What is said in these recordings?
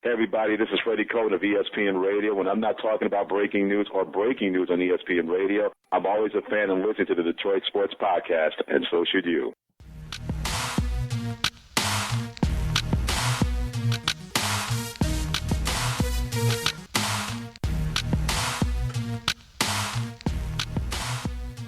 Hey, everybody, this is Freddie Cohen of ESPN Radio. When I'm not talking about breaking news or breaking news on ESPN Radio, I'm always a fan and listen to the Detroit Sports Podcast, and so should you.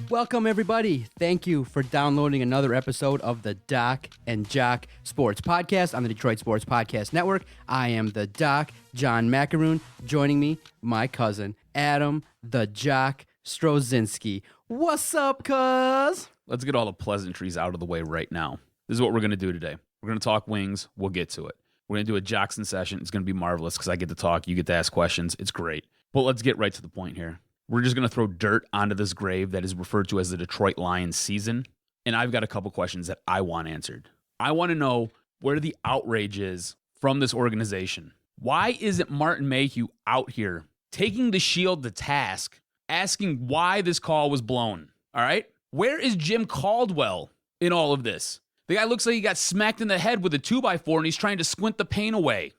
Welcome, everybody. Thank you for downloading another episode of the Doc and Jock Sports Podcast on the Detroit Sports Podcast Network. I am the Doc, John Macaroon. Joining me, my cousin, Adam, the Jock Strozinski. What's up, cuz? Let's get all the pleasantries out of the way right now. This is what we're going to do today. We're going to talk wings. We'll get to it. We're going to do a Jockson session. It's going to be marvelous because I get to talk. You get to ask questions. It's great. But let's get right to the point here. We're just going to throw dirt onto this grave that is referred to as the Detroit Lions season. And I've got a couple questions that I want answered. I want to know where the outrage is from this organization. Why isn't Martin Mayhew out here taking the Shield to task, asking why this call was blown? All right? Where is Jim Caldwell in all of this? The guy looks like he got smacked in the head with a 2x4 and he's trying to squint the pain away.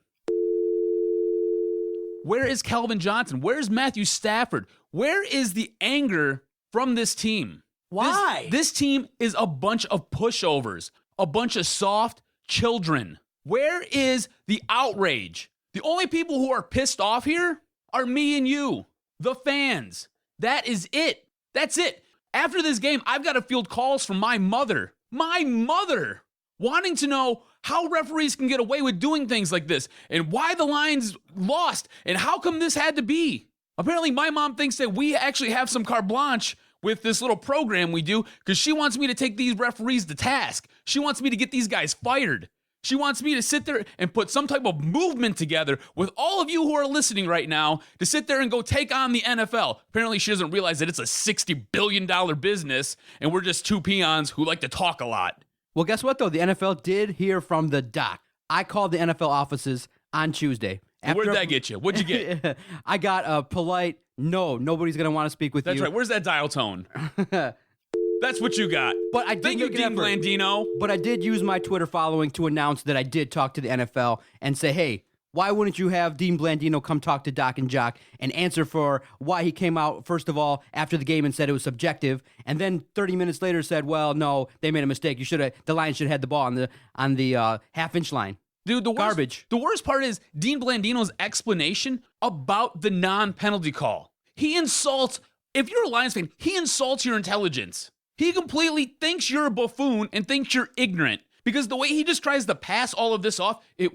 Where is Calvin Johnson? Where is Matthew Stafford? Where is the anger from this team? Why? This team is a bunch of pushovers, a bunch of soft children. Where is the outrage? The only people who are pissed off here are me and you, the fans. That is it. That's it. After this game, I've got to field calls from my mother, wanting to know how referees can get away with doing things like this and why the Lions lost and how come this had to be. Apparently, my mom thinks that we actually have some carte blanche with this little program we do because she wants me to take these referees to task. She wants me to get these guys fired. She wants me to sit there and put some type of movement together with all of you who are listening right now to sit there and go take on the NFL. Apparently, she doesn't realize that it's a $60 billion business and we're just two peons who like to talk a lot. Well, guess what, though? The NFL did hear from the Doc. I called the NFL offices on Tuesday. Where'd that get you? What'd you get? I got a polite, no, nobody's going to want to speak with you. That's right. Where's that dial tone? That's what you got. But I did Thank you, Dean Blandino. But I did use my Twitter following to announce that I did talk to the NFL and say, hey, why wouldn't you have Dean Blandino come talk to Doc and Jock and answer for why he came out, first of all, after the game and said it was subjective, and then 30 minutes later said, well, no, they made a mistake. The Lions should have had the ball on the half-inch line. Dude, Garbage. The worst part is Dean Blandino's explanation about the non-penalty call. He insults, if you're a Lions fan, he insults your intelligence. He completely thinks you're a buffoon and thinks you're ignorant because the way he just tries to pass all of this off, the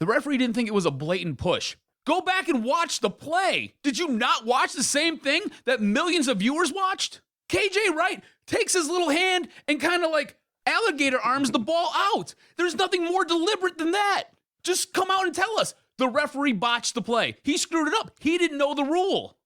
referee didn't think it was a blatant push. Go back and watch the play. Did you not watch the same thing that millions of viewers watched? KJ Wright takes his little hand and kind of like alligator arms the ball out. There's nothing more deliberate than that. Just come out and tell us. The referee botched the play. He screwed it up. He didn't know the rule.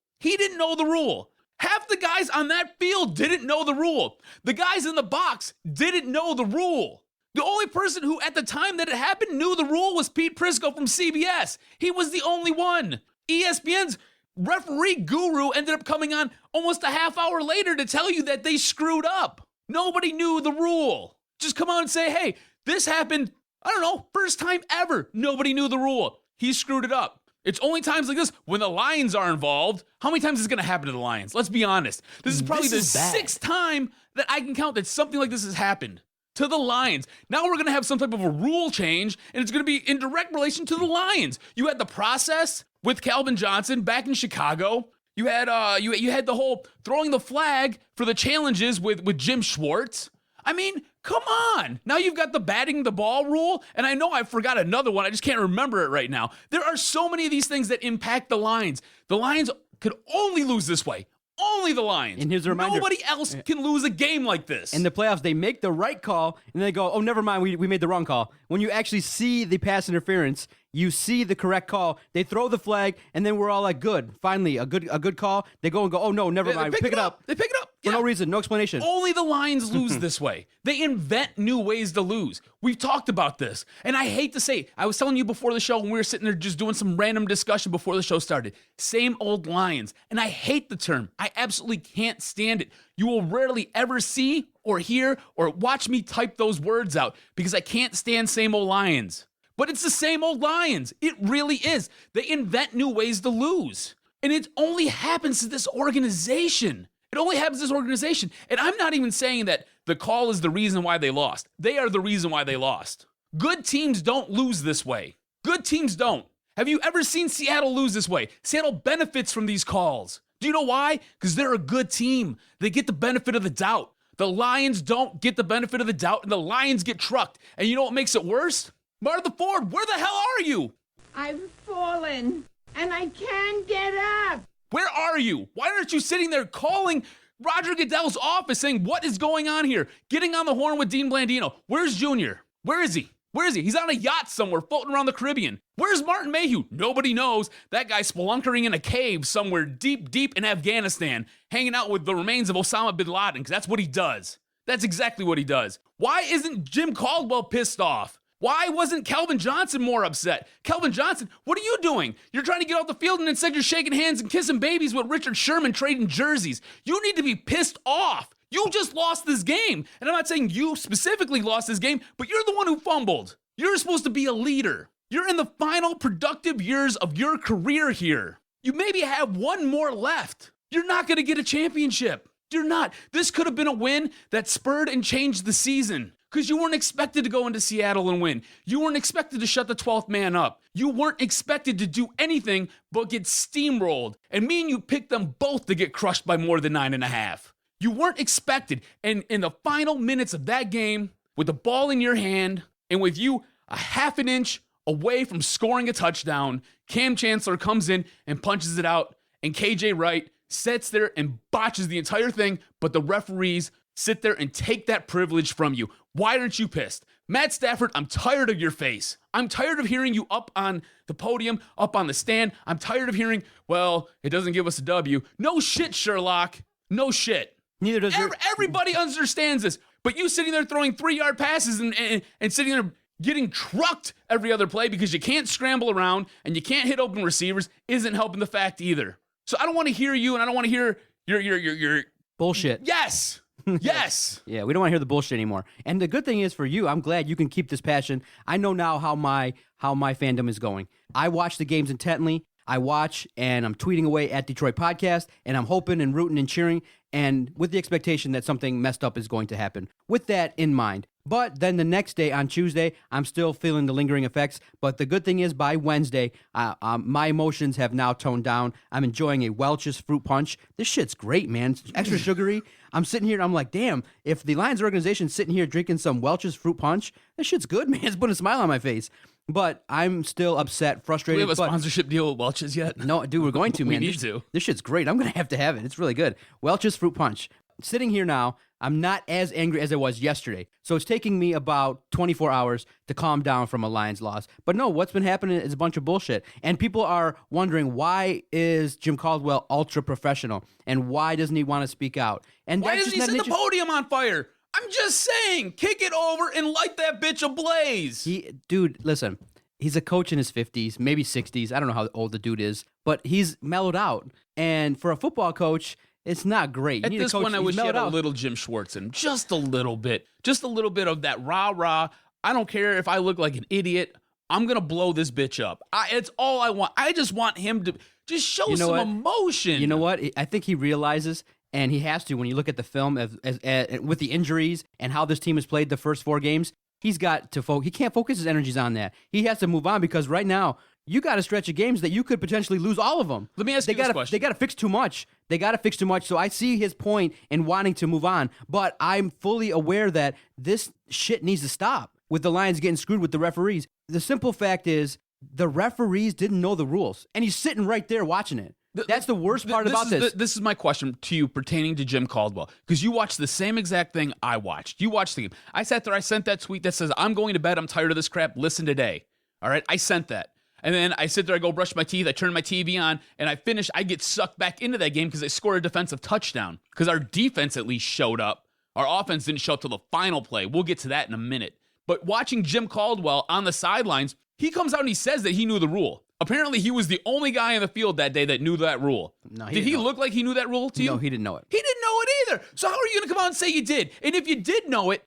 Half the guys on that field didn't know the rule. The guys in the box didn't know the rule. The only person who at the time that it happened knew the rule was Pete Prisco from CBS. He was the only one. ESPN's referee guru ended up coming on almost a half hour later to tell you that they screwed up. Nobody knew the rule. Just come out and say, hey, this happened, I don't know, first time ever. Nobody knew the rule. He screwed it up. It's only times like this when the Lions are involved. How many times is it going to happen to the Lions? Let's be honest. This is probably the sixth time that I can count that something like this has happened to the Lions. Now we're going to have some type of a rule change, and it's going to be in direct relation to the Lions. You had the process with Calvin Johnson back in Chicago. You had you had the whole throwing the flag for the challenges with Jim Schwartz. I mean, come on. Now you've got the batting the ball rule, and I know I forgot another one. I just can't remember it right now. There are so many of these things that impact the Lions. The Lions could only lose this way. Only the Lions. And here's a reminder. Nobody else can lose a game like this. In the playoffs, they make the right call, and they go, oh, never mind, we made the wrong call. When you actually see the pass interference, you see the correct call, they throw the flag, and then we're all like, good. Finally, a good call. They go and go, oh, no, never mind. They pick it up. They pick it up. For no reason, no explanation. Only the Lions lose this way. They invent new ways to lose. We've talked about this. And I hate to say, I was telling you before the show when we were sitting there just doing some random discussion before the show started. Same old Lions. And I hate the term. I absolutely can't stand it. You will rarely ever see or hear or watch me type those words out because I can't stand same old Lions. But it's the same old Lions. It really is. They invent new ways to lose. And it only happens to this organization. It only happens to this organization. And I'm not even saying that the call is the reason why they lost. They are the reason why they lost. Good teams don't lose this way. Good teams don't. Have you ever seen Seattle lose this way? Seattle benefits from these calls. Do you know why? Because they're a good team. They get the benefit of the doubt. The Lions don't get the benefit of the doubt, and the Lions get trucked. And you know what makes it worse? Martha Ford, where the hell are you? I've fallen, and I can't get up. Where are you? Why aren't you sitting there calling Roger Goodell's office saying, what is going on here? Getting on the horn with Dean Blandino. Where's Junior? Where is he? Where is he? He's on a yacht somewhere floating around the Caribbean. Where's Martin Mayhew? Nobody knows. That guy's spelunkering in a cave somewhere deep, deep in Afghanistan, hanging out with the remains of Osama bin Laden, because that's what he does. That's exactly what he does. Why isn't Jim Caldwell pissed off? Why wasn't Kelvin Johnson more upset? Kelvin Johnson, what are you doing? You're trying to get off the field and instead you're shaking hands and kissing babies with Richard Sherman trading jerseys. You need to be pissed off. You just lost this game. And I'm not saying you specifically lost this game, but you're the one who fumbled. You're supposed to be a leader. You're in the final productive years of your career here. You maybe have one more left. You're not going to get a championship. You're not. This could have been a win that spurred and changed the season because you weren't expected to go into Seattle and win. You weren't expected to shut the 12th man up. You weren't expected to do anything but get steamrolled. And me and you picked them both to get crushed by more than 9.5. You weren't expected. And in the final minutes of that game, with the ball in your hand and with you a half an inch away from scoring a touchdown, Cam Chancellor comes in and punches it out, and KJ Wright sits there and botches the entire thing, but the referees sit there and take that privilege from you. Why aren't you pissed? Matt Stafford, I'm tired of your face. I'm tired of hearing you up on the podium, up on the stand. I'm tired of hearing, well, it doesn't give us a W. No shit, Sherlock. No shit. Neither does everybody understands this, but you sitting there throwing 3-yard passes and sitting there getting trucked every other play because you can't scramble around and you can't hit open receivers isn't helping the fact either. So I don't want to hear you, and I don't want to hear your bullshit. Yes. Yes. Yeah, we don't want to hear the bullshit anymore. And the good thing is for you, I'm glad you can keep this passion. I know now how my fandom is going. I watch the games intently. I watch and I'm tweeting away at Detroit Podcast, and I'm hoping and rooting and cheering, and with the expectation that something messed up is going to happen. With that in mind. But then the next day, on Tuesday, I'm still feeling the lingering effects. But the good thing is, by Wednesday, my emotions have now toned down. I'm enjoying a Welch's Fruit Punch. This shit's great, man. It's extra sugary. I'm sitting here, and I'm like, damn, if the Lions organization's sitting here drinking some Welch's Fruit Punch, this shit's good, man. It's putting a smile on my face. But I'm still upset, frustrated. Do we have a sponsorship deal with Welch's yet? No, dude, we're going to, man. We need to. This shit's great. I'm going to have it. It's really good. Welch's Fruit Punch. Sitting here now, I'm not as angry as I was yesterday. So it's taking me about 24 hours to calm down from a Lions loss. But no, what's been happening is a bunch of bullshit. And people are wondering, why is Jim Caldwell ultra professional? And why doesn't he want to speak out? And why doesn't he set the podium on fire? I'm just saying, kick it over and light that bitch ablaze. Dude, listen, he's a coach in his 50s, maybe 60s. I don't know how old the dude is, but he's mellowed out. And for a football coach, it's not great. At this point, I wish he had a little Jim Schwartz in him. Just a little bit. Just a little bit of that rah-rah. I don't care if I look like an idiot. I'm going to blow this bitch up. It's all I want. I just want him to just show some emotion. You know what? I think he realizes, and he has to, when you look at the film with the injuries and how this team has played the first 4 games, he's got to focus. He can't focus his energies on that. He has to move on because right now, you got a stretch of games that you could potentially lose all of them. Let me ask you this question. They got to fix too much. So I see his point in wanting to move on, but I'm fully aware that this shit needs to stop with the Lions getting screwed with the referees. The simple fact is the referees didn't know the rules, and he's sitting right there watching it. That's the worst part about this. This is my question to you pertaining to Jim Caldwell, because you watched the same exact thing I watched. You watched the game. I sat there, I sent that tweet that says, I'm going to bed, I'm tired of this crap, listen today. All right, I sent that. And then I sit there, I go brush my teeth, I turn my TV on, and I get sucked back into that game because they score a defensive touchdown. Because our defense at least showed up. Our offense didn't show up till the final play. We'll get to that in a minute. But watching Jim Caldwell on the sidelines, he comes out and he says that he knew the rule. Apparently, he was the only guy in the field that day that knew that rule. No, did he look like he knew that rule to you? No, he didn't know it. He didn't know it either. So how are you going to come out and say you did? And if you did know it,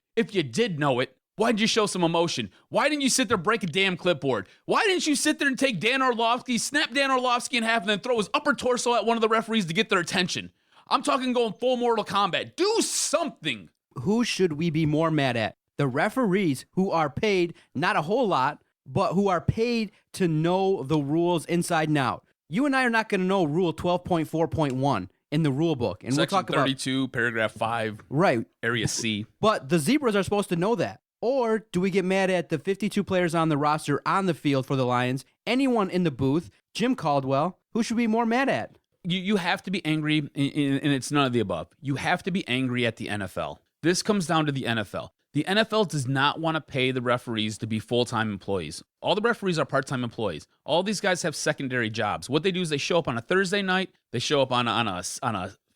Why didn't you show some emotion? Why didn't you sit there, break a damn clipboard? Why didn't you sit there and take Dan Orlovsky, snap Dan Orlovsky in half, and then throw his upper torso at one of the referees to get their attention? I'm talking going full Mortal Kombat. Do something. Who should we be more mad at? The referees, who are paid not a whole lot, but who are paid to know the rules inside and out. You and I are not going to know Rule 12.4.1 in the rule book. And Section we'll talk 32, paragraph 5, right. Area C. But the Zebras are supposed to know that. Or do we get mad at the 52 players on the roster on the field for the Lions, anyone in the booth, Jim Caldwell? Who should we be more mad at? You have to be angry, and it's none of the above. You have to be angry at the NFL. This comes down to the NFL. The NFL does not want to pay the referees to be full-time employees. All the referees are part-time employees. All these guys have secondary jobs. What they do is they show up on a Thursday night, they show up on a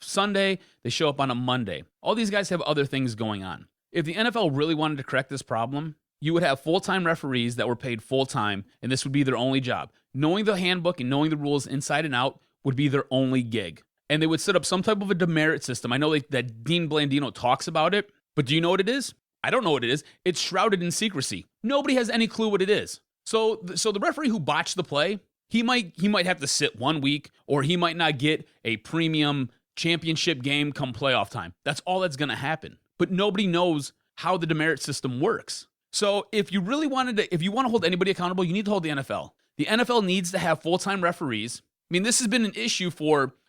Sunday, they show up on a Monday. All these guys have other things going on. If the NFL really wanted to correct this problem, you would have full-time referees that were paid full-time, and this would be their only job. Knowing the handbook and knowing the rules inside and out would be their only gig. And they would set up some type of a demerit system. I know that Dean Blandino talks about it, but do you know what it is? I don't know what it is. It's shrouded in secrecy. Nobody has any clue what it is. So the referee who botched the play, he might have to sit 1 week, or he might not get a premium championship game come playoff time. That's all that's going to happen. But nobody knows how the demerit system works. So if you want to hold anybody accountable, you need to hold the NFL. The NFL needs to have full-time referees. I mean, this has been an issue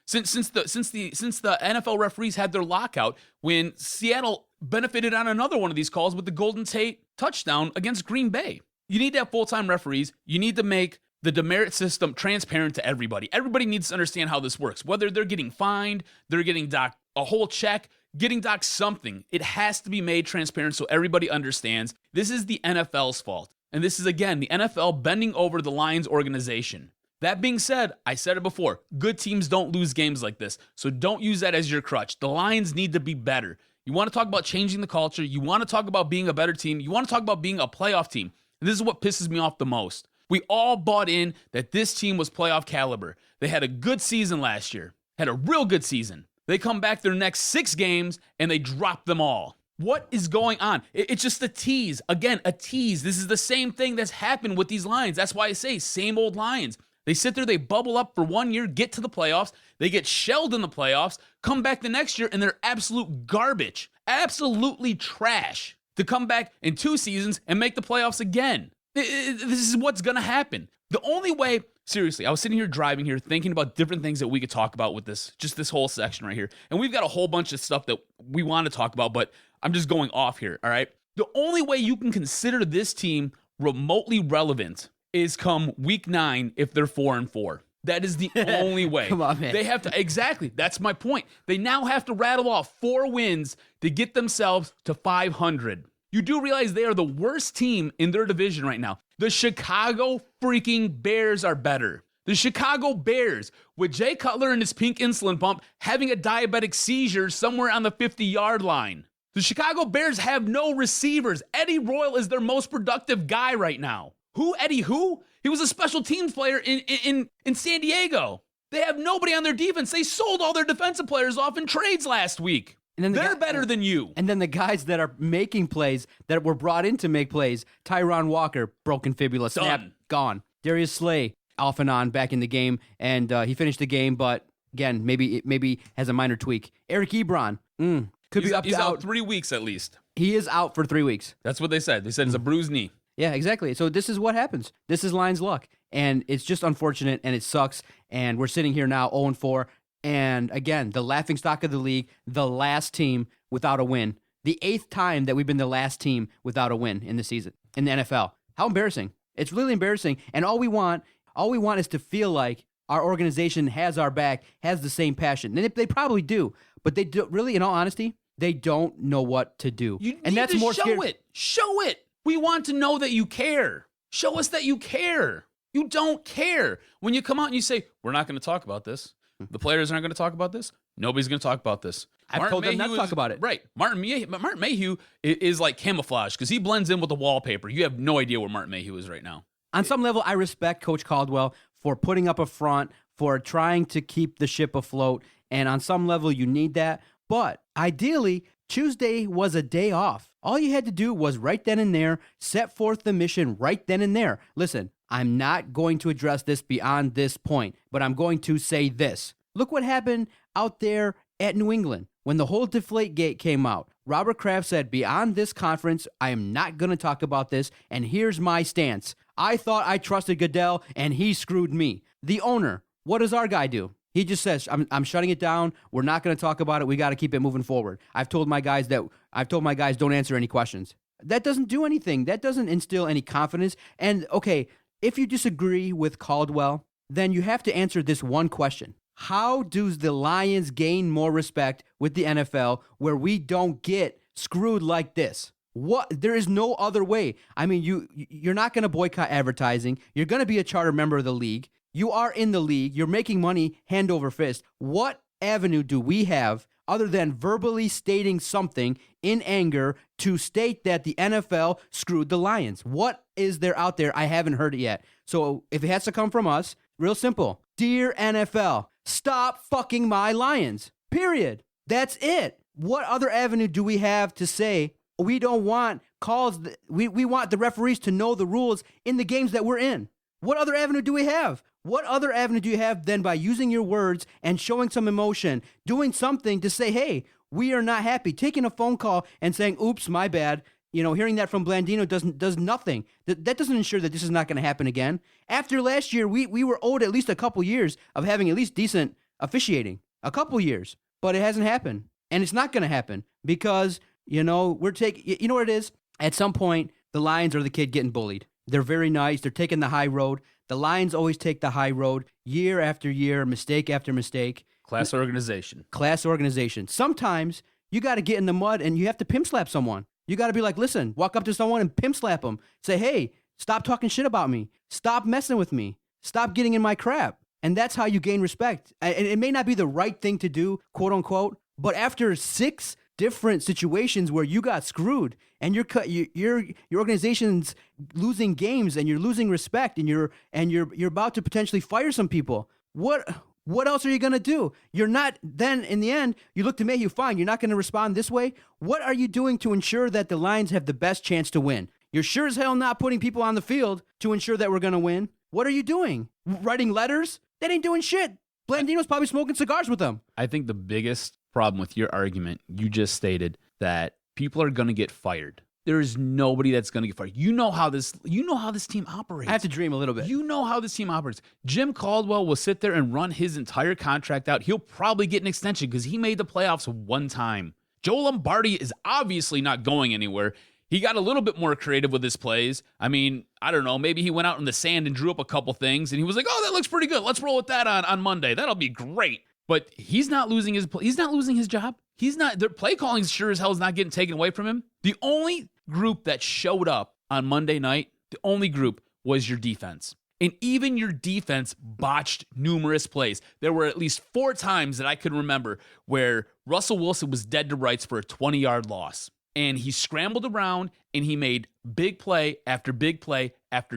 since the NFL referees had their lockout, when Seattle benefited on another one of these calls with the Golden Tate touchdown against Green Bay. You need to have full-time referees. You need to make the demerit system transparent to everybody. Everybody needs to understand how this works. Whether they're getting fined, they're getting docked a whole check, getting docked something. It has to be made transparent so everybody understands this is the NFL's fault. And this is, again, the NFL bending over the Lions organization. That being said, I said it before, good teams don't lose games like this, so don't use that as your crutch. The Lions need to be better. You want to talk about changing the culture, you want to talk about being a better team, you want to talk about being a playoff team. And this is what pisses me off the most. We all bought in that this team was playoff caliber. They had a good season last year, had a real good season. They come back their next 6 games, and they drop them all. What is going on? It's just a tease. Again, a tease. This is the same thing that's happened with these Lions. That's why I say same old Lions. They sit there, they bubble up for 1 year, get to the playoffs, they get shelled in the playoffs, come back the next year, and they're absolute garbage, absolutely trash, to come back in 2 seasons and make the playoffs again. This is what's going to happen. The only way, seriously, I was sitting here driving here thinking about different things that we could talk about with this whole section right here. And we've got a whole bunch of stuff that we want to talk about, but I'm just going off here, all right? The only way you can consider this team remotely relevant is come week 9 if they're 4-4. That is the only way. Come on, man. They have to, exactly, that's my point. They now have to rattle off 4 wins to get themselves to 500. You do realize they are the worst team in their division right now. The Chicago freaking Bears are better. The Chicago Bears, with Jay Cutler and his pink insulin pump having a diabetic seizure somewhere on the 50-yard line. The Chicago Bears have no receivers. Eddie Royal is their most productive guy right now. Who? Eddie who? He was a special teams player in San Diego. They have nobody on their defense. They sold all their defensive players off in trades last week. And then they're better than you. And then the guys that are making plays, that were brought in to make plays, Tyron Walker, broken fibula, snap, gone. Darius Slay, off and on, back in the game, and he finished the game, but again, maybe has a minor tweak. Eric Ebron, he's out 3 weeks at least. He is out for 3 weeks. That's what they said. They said it's a bruised knee. Yeah, exactly. So this is what happens. This is Lions luck. And it's just unfortunate, and it sucks. And we're sitting here now 0-4. And again, the laughingstock of the league, the last team without a win. The 8th time that we've been the last team without a win in the season, in the NFL. How embarrassing. It's really embarrassing. And all we want is to feel like our organization has our back, has the same passion. And they probably do. But they do, really, in all honesty, they don't know what to do. And that's more show it. Show it. We want to know that you care. Show us that you care. You don't care. When you come out and you say, we're not going to talk about this. The players aren't going to talk about this. Nobody's going to talk about this. I've told them not to talk about it. Right. Martin Mayhew is like camouflage because he blends in with the wallpaper. You have no idea where Martin Mayhew is right now. On some level, I respect Coach Caldwell for putting up a front, for trying to keep the ship afloat. And on some level, you need that. But ideally, Tuesday was a day off. All you had to do was right then and there set forth the mission right then and there. Listen, I'm not going to address this beyond this point, but I'm going to say this. Look what happened out there at New England when the whole Deflategate came out. Robert Kraft said, beyond this conference, I am not going to talk about this, and here's my stance. I thought I trusted Goodell, and he screwed me. The owner, what does our guy do? He just says, I'm shutting it down. We're not going to talk about it. We got to keep it moving forward. I've told my guys don't answer any questions. That doesn't do anything. That doesn't instill any confidence. And okay, if you disagree with Caldwell, then you have to answer this one question. How does the Lions gain more respect with the NFL where we don't get screwed like this? There is no other way. I mean, you're not going to boycott advertising. You're going to be a charter member of the league. You are in the league. You're making money hand over fist. What avenue do we have other than verbally stating something in anger to state that the NFL screwed the Lions? What is there out there? I haven't heard it yet. So if it has to come from us, real simple. Dear NFL, stop fucking my Lions. Period. That's it. What other avenue do we have to say we don't want calls? We want the referees to know the rules in the games that we're in. What other avenue do we have? What other avenue do you have than by using your words and showing some emotion, doing something to say, hey, we are not happy, taking a phone call and saying, oops, my bad. Hearing that from Blandino does nothing. That doesn't ensure that this is not going to happen again. After last year, we were owed at least a couple years of having at least decent officiating. A couple years. But it hasn't happened. And it's not going to happen because, we're taking, you know what it is? At some point, the Lions are the kid getting bullied. They're very nice. They're taking the high road. The Lions always take the high road year after year, mistake after mistake. Class organization. Sometimes you got to get in the mud and you have to pimp slap someone. You got to be like, listen, walk up to someone and pimp slap them. Say, hey, stop talking shit about me. Stop messing with me. Stop getting in my crap. And that's how you gain respect. And it may not be the right thing to do, quote unquote, but after 6 different situations where you got screwed and your organization's losing games and you're losing respect and you're about to potentially fire some people. What else are you going to do? You're not, then in the end, you look to Mayhew, fine, you're not going to respond this way. What are you doing to ensure that the Lions have the best chance to win? You're sure as hell not putting people on the field to ensure that we're going to win. What are you doing? Writing letters? That ain't doing shit. Blandino's probably smoking cigars with them. I think the biggest problem with your argument, you just stated that people are going to get fired. There is nobody that's going to get fired. You know how this team operates. I have to dream a little bit. You know how this team operates. Jim Caldwell will sit there and run his entire contract out. He'll probably get an extension because he made the playoffs one time. Joe Lombardi is obviously not going anywhere. He got a little bit more creative with his plays. I mean, I don't know. Maybe he went out in the sand and drew up a couple things, and he was like, "Oh, that looks pretty good. Let's roll with that on Monday. That'll be great." But he's not losing his job. Their play calling sure as hell is not getting taken away from him. The only group that showed up on Monday night, the only group was your defense. And even your defense botched numerous plays. There were at least 4 times that I could remember where Russell Wilson was dead to rights for a 20-yard loss. And he scrambled around and he made big play after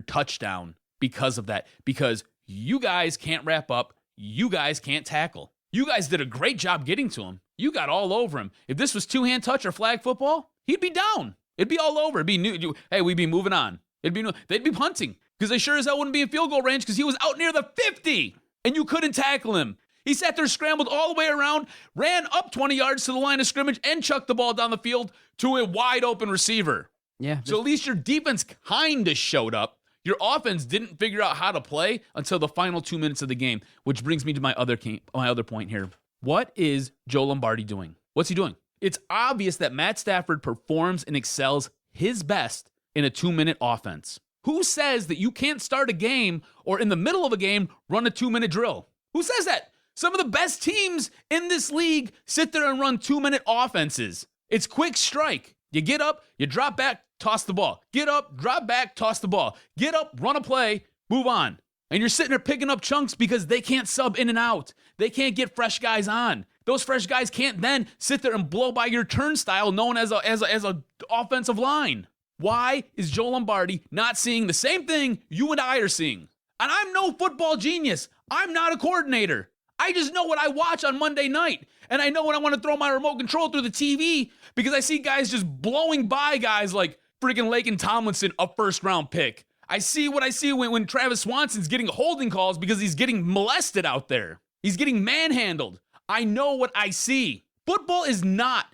touchdown because of that. Because you guys can't wrap up. You guys can't tackle. You guys did a great job getting to him. You got all over him. If this was two-hand touch or flag football, he'd be down. It'd be all over. It'd be new. Hey, we'd be moving on. They'd be punting because they sure as hell wouldn't be in field goal range because he was out near the 50 and you couldn't tackle him. He sat there, scrambled all the way around, ran up 20 yards to the line of scrimmage and chucked the ball down the field to a wide open receiver. Yeah. So at least your defense kind of showed up. Your offense didn't figure out how to play until the final 2 minutes of the game, which brings me to my other point here. What is Joe Lombardi doing? What's he doing? It's obvious that Matt Stafford performs and excels his best in a 2-minute offense. Who says that you can't start a game or in the middle of a game run a 2-minute drill? Who says that? Some of the best teams in this league sit there and run 2-minute offenses. It's quick strike. You get up, you drop back, toss the ball. Get up, drop back, toss the ball. Get up, run a play, move on. And you're sitting there picking up chunks because they can't sub in and out. They can't get fresh guys on. Those fresh guys can't then sit there and blow by your turnstile known as a offensive line. Why is Joe Lombardi not seeing the same thing you and I are seeing? And I'm no football genius. I'm not a coordinator. I I just know what I watch on Monday night. And I know when I want to throw my remote control through the TV because I see guys just blowing by guys like freaking Laken Tomlinson, a first-round pick. I see what I see when Travis Swanson's getting holding calls because he's getting molested out there. He's getting manhandled. I know what I see. Football is not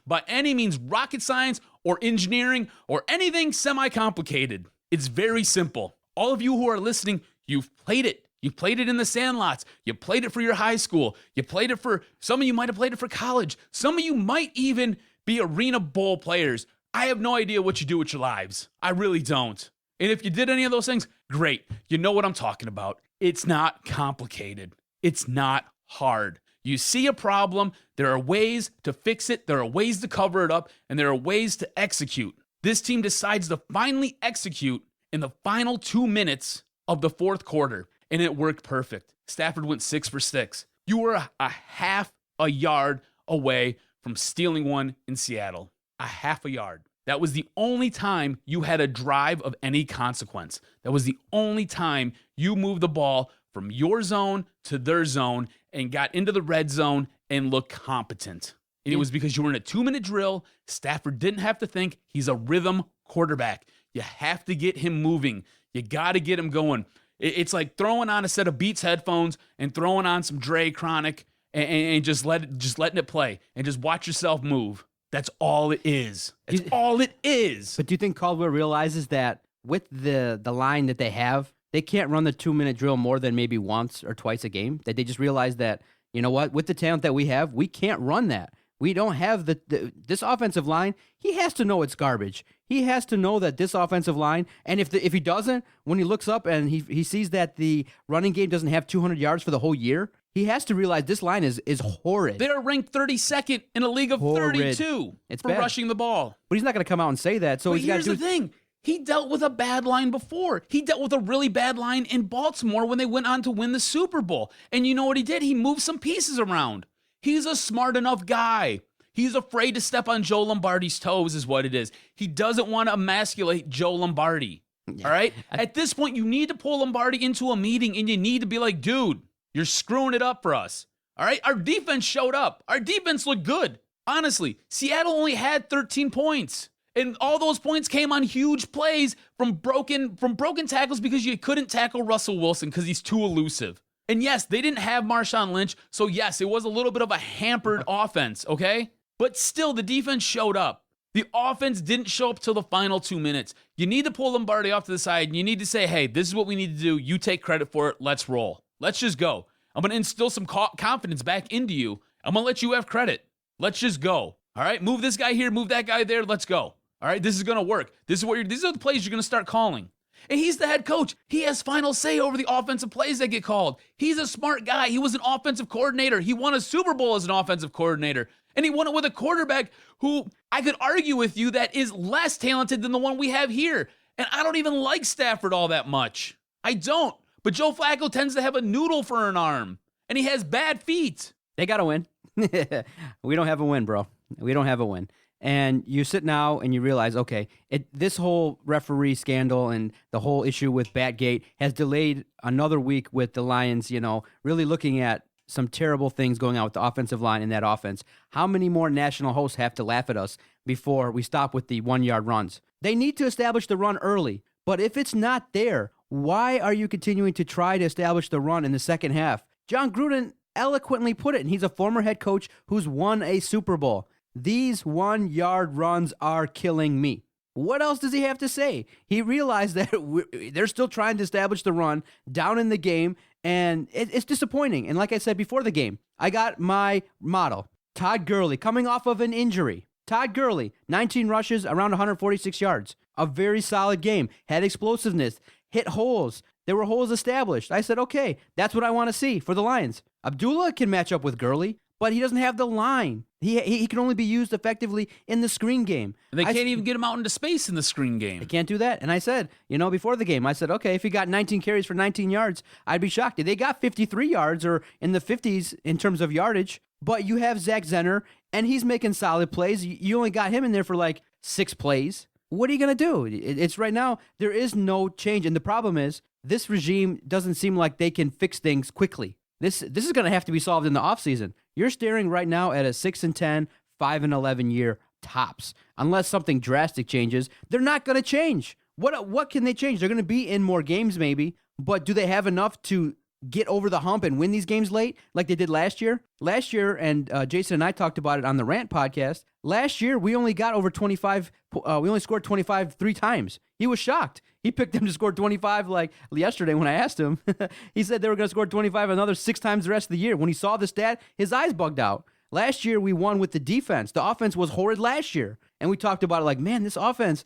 by any means rocket science or engineering or anything semi-complicated. It's very simple. All of you who are listening, you've played it. You played it in the sandlots. You played it for your high school. You played it for, some of you might have played it for college. Some of you might even be arena bowl players. I have no idea what you do with your lives. I really don't. And if you did any of those things, great. You know what I'm talking about. It's not complicated. It's not hard. You see a problem, there are ways to fix it, there are ways to cover it up, and there are ways to execute. This team decides to finally execute in the final 2 minutes of the fourth quarter, and it worked perfect. Stafford went 6 for 6. You were a half a yard away from stealing one in Seattle. A half a yard. That was the only time you had a drive of any consequence. That was the only time you moved the ball from your zone to their zone and got into the red zone and looked competent. And it was because you were in a 2-minute drill. Stafford didn't have to think. He's a rhythm quarterback. You have to get him moving. You got to get him going. It's like throwing on a set of Beats headphones and throwing on some Dre Chronic and just letting it play and just watch yourself move. That's all it is. That's all it is. But do you think Caldwell realizes that with the line that they have, they can't run the 2-minute drill more than maybe once or twice a game? That they just realize that, you know what, with the talent that we have, we can't run that. We don't have this offensive line. He has to know it's garbage. He has to know that this offensive line, and if he doesn't, when he looks up and he sees that the running game doesn't have 200 yards for the whole year, he has to realize this line is horrid. They're ranked 32nd in a league of 32 for bad. rushing the ball. But he's not going to come out and say that. So here's the thing. He dealt with a bad line before. He dealt with a really bad line in Baltimore when they went on to win the Super Bowl. And you know what he did? He moved some pieces around. He's a smart enough guy. He's afraid to step on Joe Lombardi's toes is what it is. He doesn't want to emasculate Joe Lombardi. All right? At this point, you need to pull Lombardi into a meeting and you need to be like, dude, you're screwing it up for us. All right? Our defense showed up. Our defense looked good. Honestly, Seattle only had 13 points. And all those points came on huge plays from broken tackles because you couldn't tackle Russell Wilson because he's too elusive. And yes, they didn't have Marshawn Lynch, so yes, it was a little bit of a hampered offense, okay? But still, the defense showed up. The offense didn't show up till the final 2 minutes. You need to pull Lombardi off to the side, and you need to say, hey, this is what we need to do. You take credit for it. Let's roll. Let's just go. I'm going to instill some confidence back into you. I'm going to let you have credit. Let's just go. All right? Move this guy here, move that guy there. Let's go. All right? This is going to work. These are the plays you're going to start calling. And he's the head coach. He has final say over the offensive plays that get called. He's a smart guy. He was an offensive coordinator. He won a Super Bowl as an offensive coordinator. And he won it with a quarterback who I could argue with you that is less talented than the one we have here. And I don't even like Stafford all that much. I don't. But Joe Flacco tends to have a noodle for an arm. And he has bad feet. They got to win. We don't have a win, bro. We don't have a win. And you sit now and you realize, okay, this whole referee scandal and the whole issue with Batgate has delayed another week with the Lions, really looking at some terrible things going on with the offensive line in that offense. How many more national hosts have to laugh at us before we stop with the 1-yard runs? They need to establish the run early. But if it's not there, why are you continuing to try to establish the run in the second half? John Gruden eloquently put it, and he's a former head coach who's won a Super Bowl. These 1-yard runs are killing me. What else does he have to say? He realized that they're still trying to establish the run down in the game, and it's disappointing. And like I said before the game, I got my model. Todd Gurley, coming off of an injury. Todd Gurley, 19 rushes, around 146 yards. A very solid game. Had explosiveness, hit holes. There were holes established. I said, okay, that's what I want to see for the Lions. Abdullah can match up with Gurley, but he doesn't have the line. He can only be used effectively in the screen game. They can't even get him out into space in the screen game. They can't do that. And I said, before the game, I said, okay, if he got 19 carries for 19 yards, I'd be shocked. They got 53 yards or in the 50s in terms of yardage, but you have Zach Zenner, and he's making solid plays. You only got him in there for like 6 plays. What are you going to do? It's right now, there is no change. And the problem is, this regime doesn't seem like they can fix things quickly. This is going to have to be solved in the offseason. You're staring right now at a 6-10, 5-11 year tops. Unless something drastic changes, they're not going to change. What can they change? They're going to be in more games maybe, but do they have enough to get over the hump and win these games late like they did last year? Last year, and Jason and I talked about it on the Rant podcast, last year we only got over 25, we only scored 25 3 times. He was shocked. He picked them to score 25 like yesterday when I asked him. He said they were going to score 25 another 6 times the rest of the year. When he saw the stat, his eyes bugged out. Last year, we won with the defense. The offense was horrid last year. And we talked about it like, man, this offense,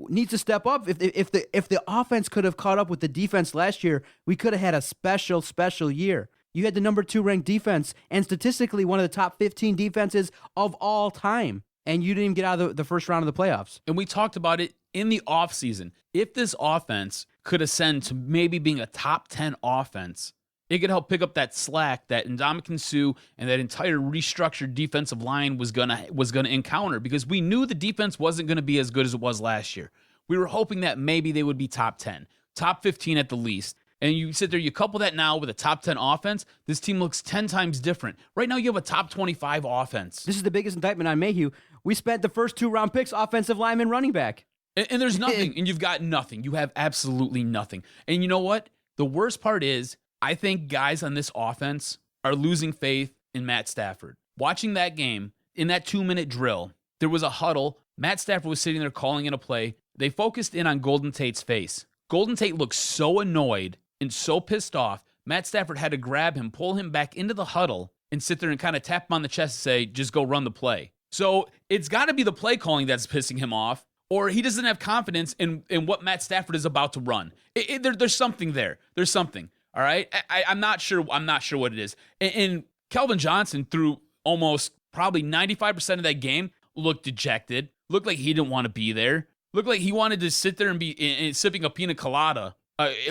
needs to step up. If the offense could have caught up with the defense last year, we could have had a special year. You had the number 2 ranked defense and statistically one of the top 15 defenses of all time. And you didn't even get out of the first round of the playoffs. And we talked about it in the offseason. If this offense could ascend to maybe being a top 10 offense, it could help pick up that slack that Ndamukong Suh and that entire restructured defensive line was gonna encounter, because we knew the defense wasn't gonna be as good as it was last year. We were hoping that maybe they would be top 10, top 15 at the least. And you sit there, you couple that now with a top 10 offense, this team looks 10 times different. Right now you have a top 25 offense. This is the biggest indictment on Mayhew. We spent the first 2 round picks, offensive lineman, running back. And there's nothing, and you've got nothing. You have absolutely nothing. And you know what? The worst part is, I think guys on this offense are losing faith in Matt Stafford. Watching that game, in that 2-minute drill, there was a huddle. Matt Stafford was sitting there calling in a play. They focused in on Golden Tate's face. Golden Tate looked so annoyed and so pissed off, Matt Stafford had to grab him, pull him back into the huddle, and sit there and kind of tap him on the chest and say, just go run the play. So it's got to be the play calling that's pissing him off, or he doesn't have confidence in what Matt Stafford is about to run. There's something there. There's something. All right, I'm not sure. I'm not sure what it is. And Calvin Johnson, through almost probably 95% of that game, looked dejected. Looked like he didn't want to be there. Looked like he wanted to sit there and be sipping a pina colada,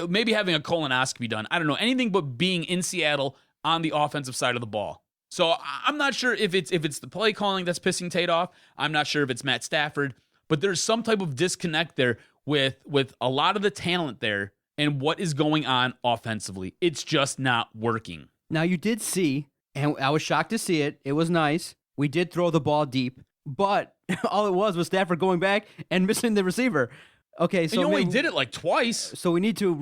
maybe having a colonoscopy done. I don't know, anything but being in Seattle on the offensive side of the ball. So I'm not sure if it's the play calling that's pissing Tate off. I'm not sure if it's Matt Stafford, but there's some type of disconnect there with a lot of the talent there and what is going on offensively. It's just not working. Now, you did see, and I was shocked to see it. It was nice. We did throw the ball deep, but all it was Stafford going back and missing the receiver. Okay, so and you only did it like twice. So we need to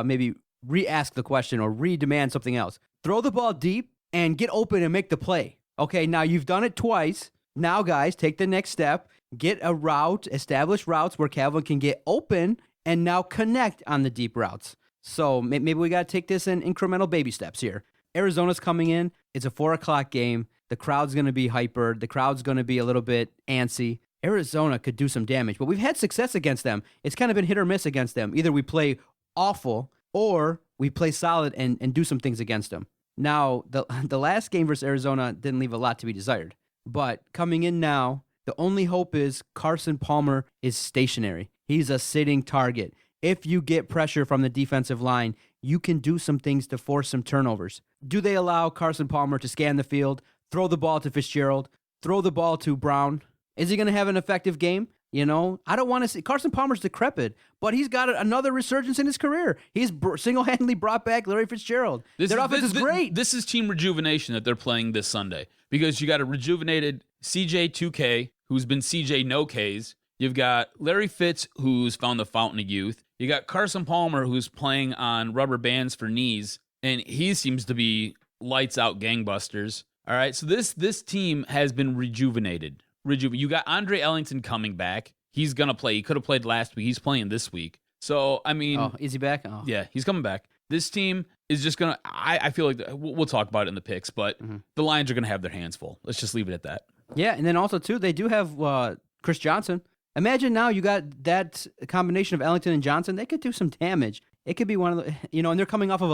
maybe re-ask the question or re-demand something else. Throw the ball deep and get open and make the play. Okay, now you've done it twice. Now, guys, take the next step. Get a route, establish routes where Calvin can get open and now connect on the deep routes. So maybe we got to take this in incremental baby steps here. Arizona's coming in. It's a 4:00 game. The crowd's going to be hyper. The crowd's going to be a little bit antsy. Arizona could do some damage, but we've had success against them. It's kind of been hit or miss against them. Either we play awful or we play solid and do some things against them. Now, the last game versus Arizona didn't leave a lot to be desired. But coming in now, the only hope is Carson Palmer is stationary. He's a sitting target. If you get pressure from the defensive line, you can do some things to force some turnovers. Do they allow Carson Palmer to scan the field, throw the ball to Fitzgerald, throw the ball to Brown? Is he going to have an effective game? You know, I don't want to see Carson Palmer's decrepit, but he's got another resurgence in his career. He's single-handedly brought back Larry Fitzgerald. Their offense is great. This is team rejuvenation that they're playing this Sunday, because you got a rejuvenated CJ 2K, who's been CJ no Ks. You've got Larry Fitz, who's found the fountain of youth. You got Carson Palmer, who's playing on rubber bands for knees, and he seems to be lights out gangbusters. All right, so this team has been rejuvenated. You got Andre Ellington coming back. He's going to play. He could have played last week. He's playing this week. So, I mean... Oh, is he back? Oh. Yeah, he's coming back. This team is just going to... I feel like... We'll talk about it in the picks, but the Lions are going to have their hands full. Let's just leave it at that. Yeah, and then also, too, they do have Chris Johnson. Imagine now you got that combination of Ellington and Johnson. They could do some damage. It could be one of the... and they're coming off of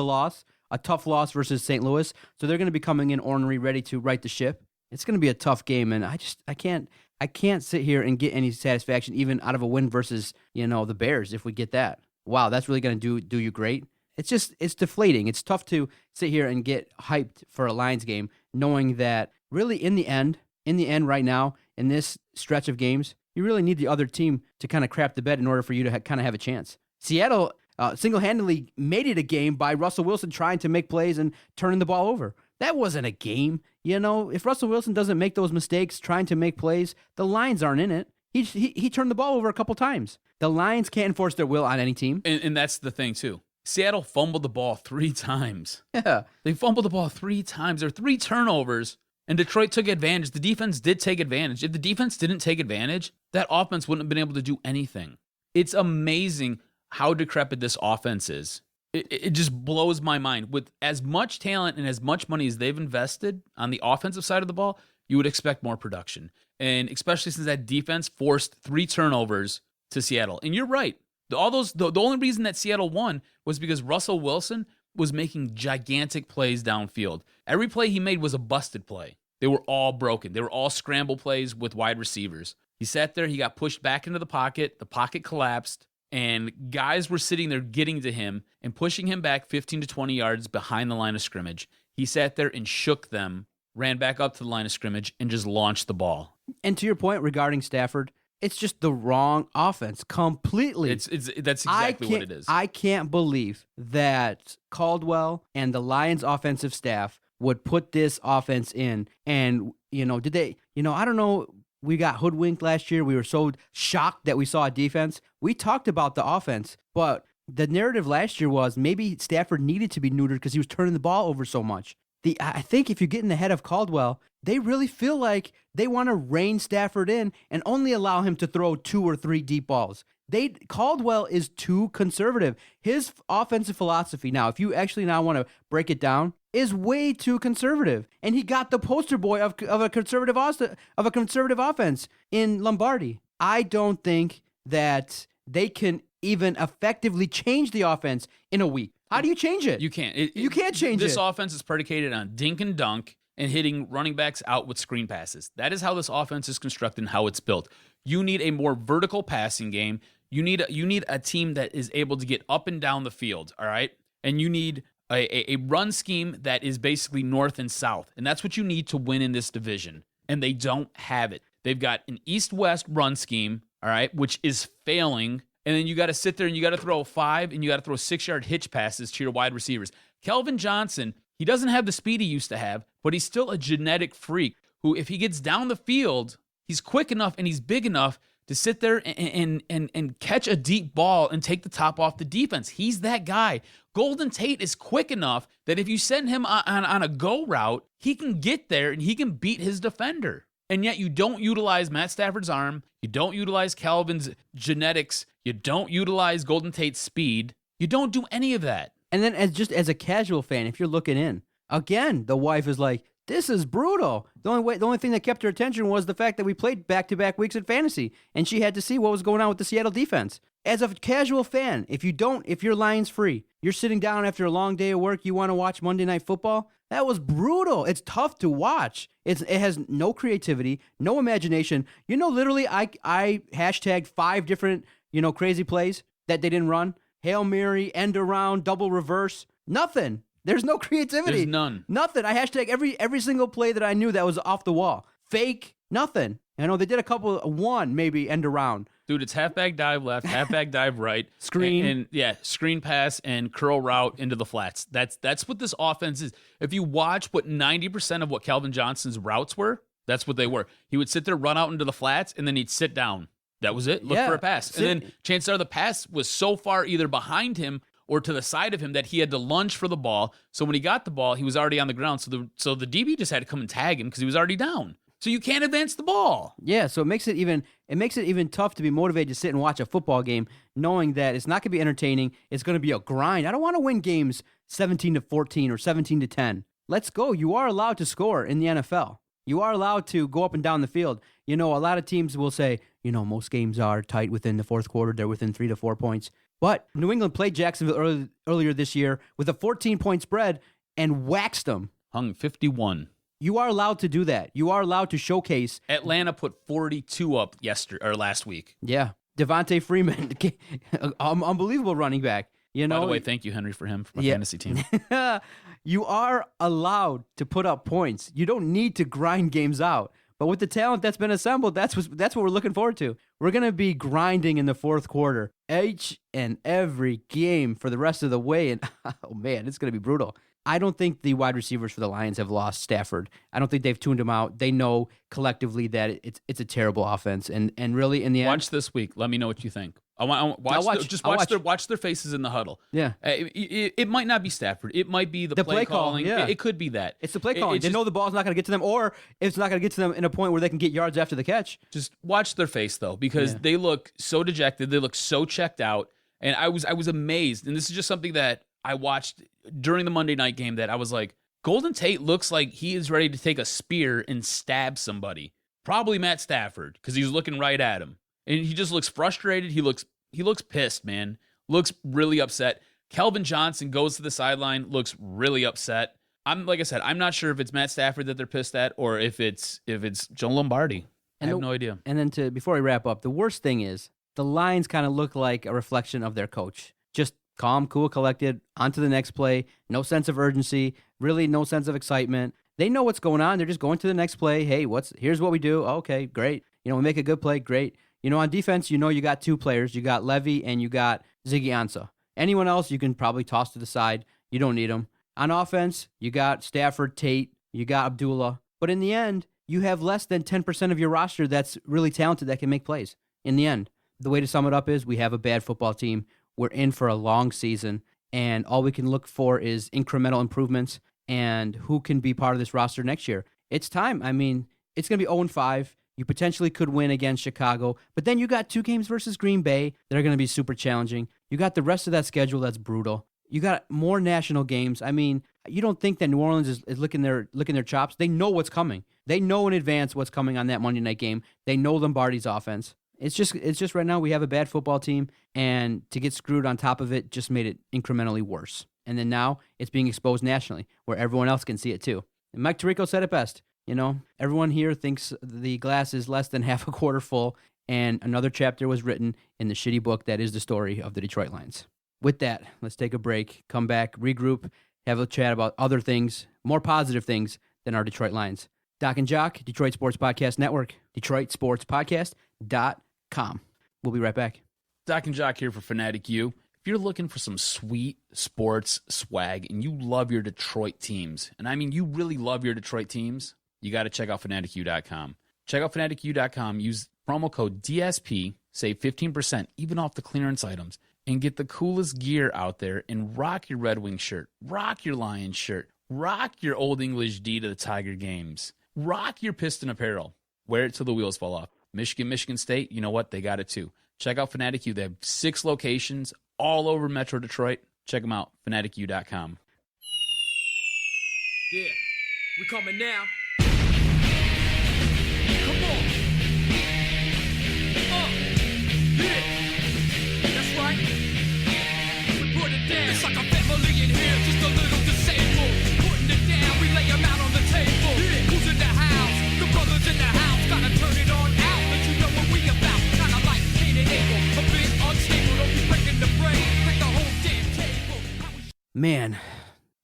a tough loss versus St. Louis, so they're going to be coming in ornery, ready to right the ship. It's going to be a tough game, and I can't sit here and get any satisfaction even out of a win versus, the Bears if we get that. Wow, that's really going to do you great. It's deflating. It's tough to sit here and get hyped for a Lions game knowing that really in the end right now, in this stretch of games, you really need the other team to kind of crap the bed in order for you to kind of have a chance. Seattle, single-handedly made it a game by Russell Wilson trying to make plays and turning the ball over. That wasn't a game. If Russell Wilson doesn't make those mistakes trying to make plays, the Lions aren't in it. He turned the ball over a couple times. The Lions can't enforce their will on any team. And that's the thing, too. Seattle fumbled the ball 3 times. Yeah. They fumbled the ball 3 times. There were 3 turnovers, and Detroit took advantage. The defense did take advantage. If the defense didn't take advantage, that offense wouldn't have been able to do anything. It's amazing how decrepit this offense is. It just blows my mind. With as much talent and as much money as they've invested on the offensive side of the ball, you would expect more production. And especially since that defense forced 3 turnovers to Seattle. And you're right. The only reason that Seattle won was because Russell Wilson was making gigantic plays downfield. Every play he made was a busted play. They were all broken. They were all scramble plays with wide receivers. He sat there, he got pushed back into the pocket collapsed, and guys were sitting there getting to him and pushing him back 15 to 20 yards behind the line of scrimmage. He sat there and shook them, ran back up to the line of scrimmage, and just launched the ball. And to your point regarding Stafford, it's just the wrong offense completely. That's exactly what it is. I can't believe that Caldwell and the Lions offensive staff would put this offense in. And, did they, I don't know. We got hoodwinked last year. We were so shocked that we saw a defense. We talked about the offense, but the narrative last year was maybe Stafford needed to be neutered because he was turning the ball over so much. I think if you get in the head of Caldwell, they really feel like they want to rein Stafford in and only allow him to throw 2 or 3 deep balls. Caldwell is too conservative. His offensive philosophy, now, if you actually now want to break it down, is way too conservative. And he got the poster boy of a conservative offense in Lombardi. I don't think that they can even effectively change the offense in a week. How do you change it? You can't. You can't change this it. This offense is predicated on dink and dunk and hitting running backs out with screen passes. That is how this offense is constructed and how it's built. You need a more vertical passing game. You need a team that is able to get up and down the field, all right? And you need a run scheme that is basically north and south. And that's what you need to win in this division. And they don't have it. They've got an east-west run scheme, all right, which is failing. And then you got to sit there and you got to throw 5 and you got to throw 6-yard hitch passes to your wide receivers. Kelvin Johnson, he doesn't have the speed he used to have, but he's still a genetic freak who, if he gets down the field, he's quick enough and he's big enough to sit there and catch a deep ball and take the top off the defense. He's that guy. Golden Tate is quick enough that if you send him on a go route, he can get there and he can beat his defender. And yet you don't utilize Matt Stafford's arm. You don't utilize Calvin's genetics. You don't utilize Golden Tate's speed. You don't do any of that. And then as a casual fan, if you're looking in, again, the wife is like, this is brutal. The only thing that kept her attention was the fact that we played back-to-back weeks in fantasy, and she had to see what was going on with the Seattle defense. As a casual fan, if you're Lions free, you're sitting down after a long day of work, you want to watch Monday Night Football, that was brutal. It's tough to watch. It has no creativity, no imagination. Literally, I hashtagged 5 different, crazy plays that they didn't run. Hail Mary, end around, double reverse, nothing. There's no creativity. There's none. Nothing. I hashtag every single play that I knew that was off the wall. Fake, nothing. I know they did a couple, one maybe end around. Dude, it's halfback dive left, halfback dive right. Screen. And screen pass and curl route into the flats. That's what this offense is. If you watch what 90% of what Calvin Johnson's routes were, that's what they were. He would sit there, run out into the flats, and then he'd sit down. That was it. Look for a pass. And then chances are the pass was so far either behind him or to the side of him that he had to lunge for the ball. So when he got the ball, he was already on the ground. So the DB just had to come and tag him because he was already down. So you can't advance the ball. Yeah, so it makes it even tough to be motivated to sit and watch a football game, knowing that it's not going to be entertaining. It's going to be a grind. I don't want to win games 17-14 or 17-10. Let's go. You are allowed to score in the NFL. You are allowed to go up and down the field. A lot of teams will say, most games are tight within the fourth quarter. They're within 3 to 4 points. But New England played Jacksonville earlier this year with a 14-point spread and waxed them. Hung 51. You are allowed to do that. You are allowed to showcase. Atlanta put 42 up last week. Yeah. Devontae Freeman, unbelievable running back. By the way, thank you, Henry, for him, for my fantasy team. You are allowed to put up points. You don't need to grind games out. But with the talent that's been assembled, that's what we're looking forward to. We're going to be grinding in the fourth quarter each and every game for the rest of the way. And, oh, man, it's going to be brutal. I don't think the wide receivers for the Lions have lost Stafford. I don't think they've tuned him out. They know collectively that it's a terrible offense. And really, in the end, watch this week. Let me know what you think. Watch their faces in the huddle. Yeah, it might not be Stafford. It might be the play calling. Yeah. It could be that. It's the play calling. They know the ball's not going to get to them, or it's not going to get to them in a point where they can get yards after the catch. Just watch their face though, because they look so dejected. They look so checked out, and I was amazed. And this is just something that I watched during the Monday night game that I was like, Golden Tate looks like he is ready to take a spear and stab somebody. Probably Matt Stafford, because he's looking right at him. And he just looks frustrated. He looks pissed, man. Looks really upset. Kelvin Johnson goes to the sideline, looks really upset. Like I said, I'm not sure if it's Matt Stafford that they're pissed at or if it's Joe Lombardi. I have no idea. And then before we wrap up, the worst thing is the Lions kind of look like a reflection of their coach. Just calm, cool, collected, on to the next play. No sense of urgency, really no sense of excitement. They know what's going on. They're just going to the next play. Hey, here's what we do. Okay, great. We make a good play. Great. On defense, you got two players. You got Levy and you got Ziggy Ansah. Anyone else, you can probably toss to the side. You don't need them. On offense, you got Stafford, Tate, you got Abdullah. But in the end, you have less than 10% of your roster that's really talented that can make plays. In the end, the way to sum it up is we have a bad football team. We're in for a long season, and all we can look for is incremental improvements and who can be part of this roster next year. It's time. I mean, it's going to be 0-5. You potentially could win against Chicago, but then you got 2 games versus Green Bay that are going to be super challenging. You got the rest of that schedule that's brutal. You got more national games. I mean, you don't think that New Orleans is licking their chops? They know what's coming. They know in advance what's coming on that Monday night game. They know Lombardi's offense. It's just right now we have a bad football team, and to get screwed on top of it just made it incrementally worse. And then now it's being exposed nationally, where everyone else can see it too. And Mike Tirico said it best. Everyone here thinks the glass is less than half a quarter full, and another chapter was written in the shitty book that is the story of the Detroit Lions. With that, let's take a break, come back, regroup, have a chat about other things, more positive things than our Detroit Lions. Doc and Jock, Detroit Sports Podcast Network, DetroitSportsPodcast.com. We'll be right back. Doc and Jock here for Fanatic U. If you're looking for some sweet sports swag and you love your Detroit teams, and I mean you really love your Detroit teams, you got to check out FanaticU.com. Check out FanaticU.com. Use promo code DSP. Save 15% even off the clearance items. And get the coolest gear out there and rock your Red Wings shirt. Rock your Lions shirt. Rock your Old English D to the Tiger games. Rock your Piston apparel. Wear it till the wheels fall off. Michigan State, you know what? They got it too. Check out FanaticU. They have 6 locations all over Metro Detroit. Check them out. FanaticU.com. Yeah, we coming now. Come on. Yeah. That's right. We put it down. It's like a family in here, just a little disabled. Putting it down, we lay them out on the table. Yeah. Who's in the house? The brothers in the house. Gotta turn it on out. Let you know what we about. Kinda like Cain and Abel. A bit unstable. Don't be breaking the brain. Break the whole damn table. Man,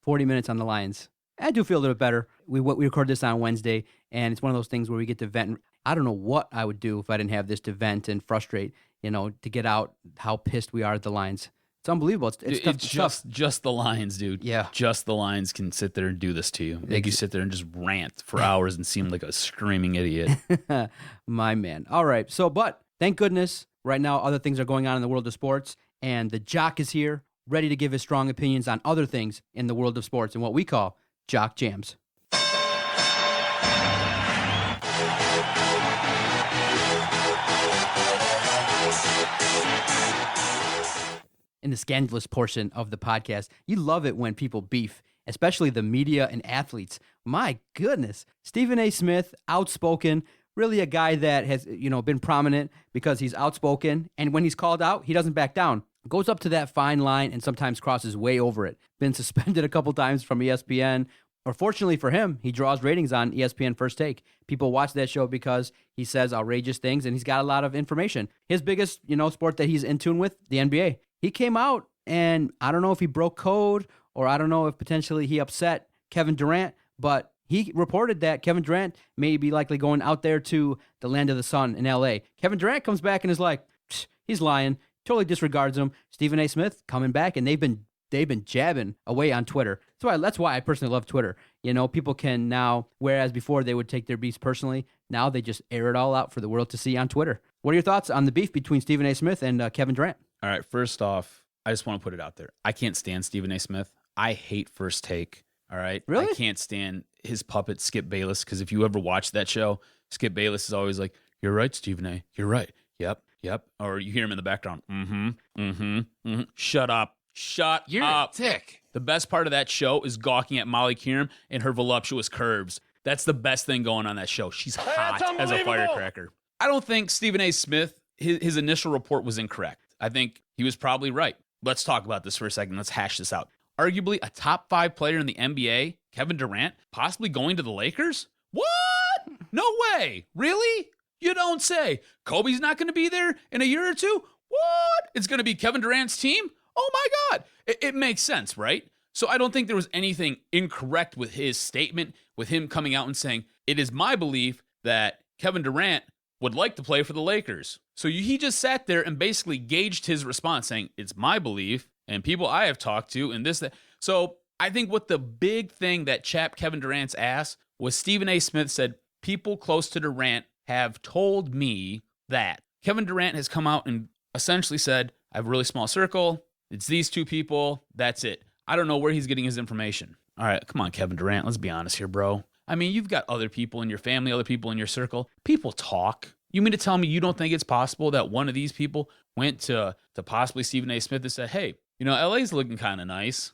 40 minutes on the Lions. I do feel a little bit better. We record this on Wednesday, and it's one of those things where we get to vent. I don't know what I would do if I didn't have this to vent and frustrate, to get out how pissed we are at the Lions. It's unbelievable. It's just the Lions, dude. Yeah. Just the Lions can sit there and do this to you. Make you sit there and just rant for hours and seem like a screaming idiot. My man. All right. But thank goodness right now other things are going on in the world of sports, and the Jock is here, ready to give his strong opinions on other things in the world of sports and what we call Jock Jams. In the scandalous portion of the podcast, you love it when people beef, especially the media and athletes. My goodness. Stephen A. Smith, outspoken, really a guy that has, been prominent because he's outspoken, and when he's called out, he doesn't back down. Goes up to that fine line and sometimes crosses way over it. Been suspended a couple times from ESPN. Or fortunately for him, he draws ratings on ESPN First Take. People watch that show because he says outrageous things and he's got a lot of information. His biggest, sport that he's in tune with, the NBA. He came out and I don't know if he broke code or I don't know if potentially he upset Kevin Durant, but he reported that Kevin Durant may be likely going out there to the land of the sun in L.A. Kevin Durant comes back and is like, he's lying, totally disregards him. Stephen A. Smith coming back, and they've been jabbing away on Twitter. That's why I personally love Twitter. People can now, whereas before they would take their beefs personally, now they just air it all out for the world to see on Twitter. What are your thoughts on the beef between Stephen A. Smith and Kevin Durant? All right, first off, I just want to put it out there. I can't stand Stephen A. Smith. I hate First Take. All right? Really? I can't stand his puppet, Skip Bayless, because if you ever watch that show, Skip Bayless is always like, "You're right, Stephen A. You're right. Yep. Or you hear him in the background, Shut up. You're up. You're a dick. The best part of that show is gawking at Molly Kieran and her voluptuous curves. That's the best thing going on that show. She's hot as a firecracker. I don't think Stephen A. Smith, his initial report was incorrect. I think he was probably right. Let's talk about this for a second. Let's hash this out. Arguably a top 5 player in the NBA, Kevin Durant, possibly going to the Lakers? What? No way. Really? You don't say. Kobe's not going to be there in a year or two? What? It's going to be Kevin Durant's team? Oh my God. It makes sense, right? So I don't think there was anything incorrect with his statement, with him coming out and saying, it is my belief that Kevin Durant would like to play for the Lakers. So he just sat there and basically gauged his response saying, it's my belief and people I have talked to and this, that. So I think what the big thing that chapped Kevin Durant's ass was Stephen A. Smith said, people close to Durant have told me that. Kevin Durant has come out and essentially said, I have a really small circle. It's these 2 people. That's it. I don't know where he's getting his information. All right, come on, Kevin Durant. Let's be honest here, bro. I mean, you've got other people in your family, other people in your circle. People talk. You mean to tell me you don't think it's possible that one of these people went to possibly Stephen A. Smith and said, hey, LA's looking kind of nice.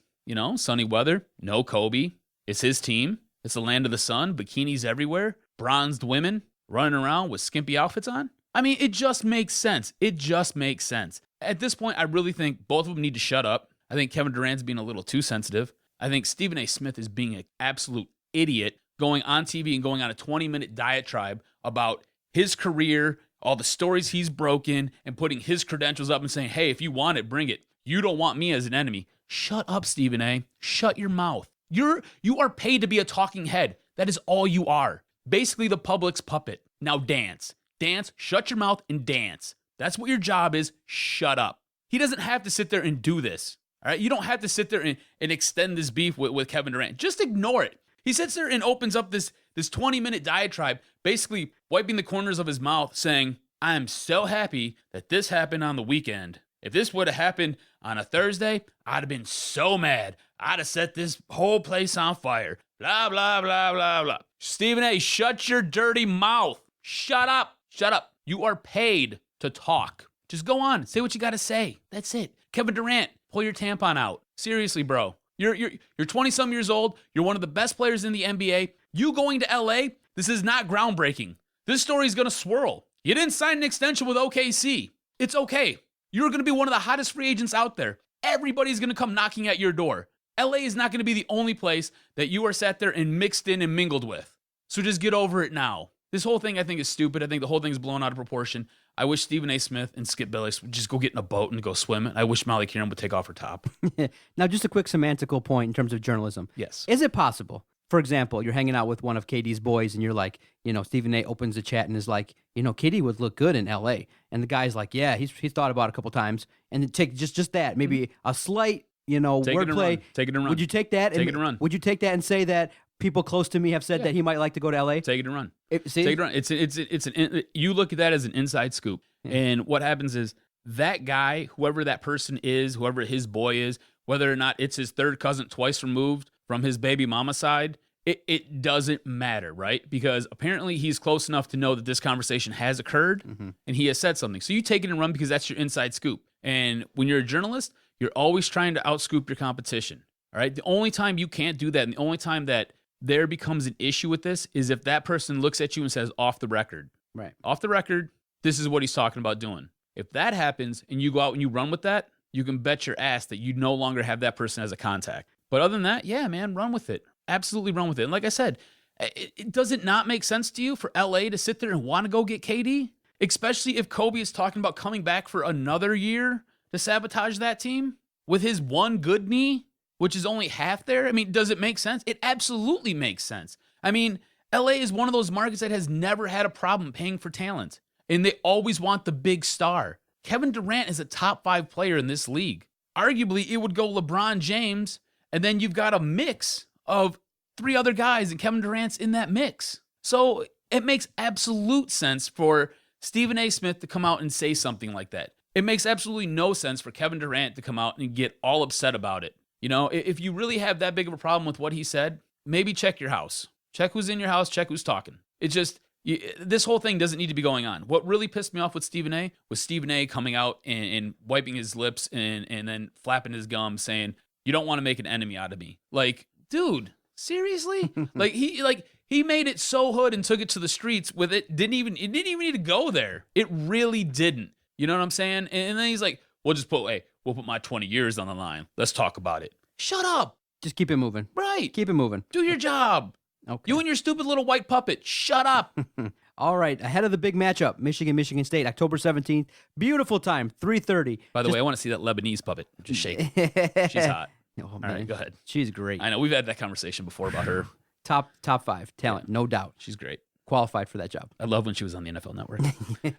Sunny weather, no Kobe. It's his team. It's the land of the sun, bikinis everywhere, bronzed women running around with skimpy outfits on. I mean, it just makes sense. It just makes sense. At this point, I really think both of them need to shut up. I think Kevin Durant's being a little too sensitive. I think Stephen A. Smith is being an absolute idiot going on TV and going on a 20-minute diatribe about his career, all the stories he's broken, and putting his credentials up and saying, hey, if you want it, bring it. You don't want me as an enemy. Shut up, Stephen A. Shut your mouth. You are paid to be a talking head. That is all you are. Basically the public's puppet. Now dance. Dance, shut your mouth, and dance. That's what your job is. Shut up. He doesn't have to sit there and do this. All right? You don't have to sit there and extend this beef with Kevin Durant. Just ignore it. He sits there and opens up this 20-minute diatribe, basically wiping the corners of his mouth, saying, I am so happy that this happened on the weekend. If this would have happened on a Thursday, I'd have been so mad. I'd have set this whole place on fire. Blah, blah, blah, blah, blah. Stephen A., shut your dirty mouth. Shut up. Shut up. You are paid to talk. Just go on. Say what you got to say. That's it. Kevin Durant, pull your tampon out. Seriously, bro. You're 20-some years old. You're one of the best players in the NBA. You going to LA, this is not groundbreaking. This story is going to swirl. You didn't sign an extension with OKC. It's okay. You're going to be one of the hottest free agents out there. Everybody's going to come knocking at your door. LA is not going to be the only place that you are sat there and mixed in and mingled with. So just get over it now. This whole thing I think is stupid. I think the whole thing is blown out of proportion. I wish Stephen A. Smith and Skip Bayless would just go get in a boat and go swim. I wish Molly Kieran would take off her top. Now, just a quick semantical point in terms of journalism. Yes. Is it possible, for example, you're hanging out with one of KD's boys and you're like, Stephen A. opens the chat and is like, KD would look good in LA. And the guy's like, yeah, he's thought about it a couple times. And then take just that, maybe a slight, wordplay. Take it and run. Would you take that? Take it and run. Would you take that and say that people close to me have said that he might like to go to LA? Take it and run. See? Take it and run. You look at that as an inside scoop. Yeah. And what happens is that guy, whoever that person is, whoever his boy is, whether or not it's his third cousin twice removed from his baby mama side, it doesn't matter, right? Because apparently he's close enough to know that this conversation has occurred and he has said something. So you take it and run because that's your inside scoop. And when you're a journalist, you're always trying to outscoop your competition, all right? The only time you can't do that and the only time that there becomes an issue with this is if that person looks at you and says, off the record. Right. Off the record, this is what he's talking about doing. If that happens and you go out and you run with that, you can bet your ass that you no longer have that person as a contact. But other than that, yeah, man, run with it. Absolutely run with it. And like I said, does it not make sense to you for LA to sit there and want to go get KD? Especially if Kobe is talking about coming back for another year to sabotage that team with his one good knee, which is only half there? I mean, does it make sense? It absolutely makes sense. I mean, LA is one of those markets that has never had a problem paying for talent, and they always want the big star. Kevin Durant is a top 5 player in this league. Arguably, it would go LeBron James, and then you've got a mix of 3 other guys, and Kevin Durant's in that mix. So it makes absolute sense for Stephen A. Smith to come out and say something like that. It makes absolutely no sense for Kevin Durant to come out and get all upset about it. You know, if you really have that big of a problem with what he said, maybe check your house. Check who's in your house, check who's talking. It's just, this whole thing doesn't need to be going on. What really pissed me off with Stephen A. was Stephen A. coming out and wiping his lips and then flapping his gums saying, "You don't want to make an enemy out of me." Like, dude, seriously? He made it so hood and took it to the streets with it. It didn't even need to go there. It really didn't. You know what I'm saying? And then he's like, we'll put my 20 years on the line. Let's talk about it. Shut up. Just keep it moving. Right. Keep it moving. Do your job. Okay. You and your stupid little white puppet. Shut up. All right. Ahead of the big matchup, Michigan State, October 17th. Beautiful time, 3:30. By the way, I want to see that Lebanese puppet. Just shake. She's hot. Oh, man. All right, go ahead. She's great. I know. We've had that conversation before about her. Top 5 talent, no doubt. She's great. Qualified for that job. I love when she was on the NFL Network.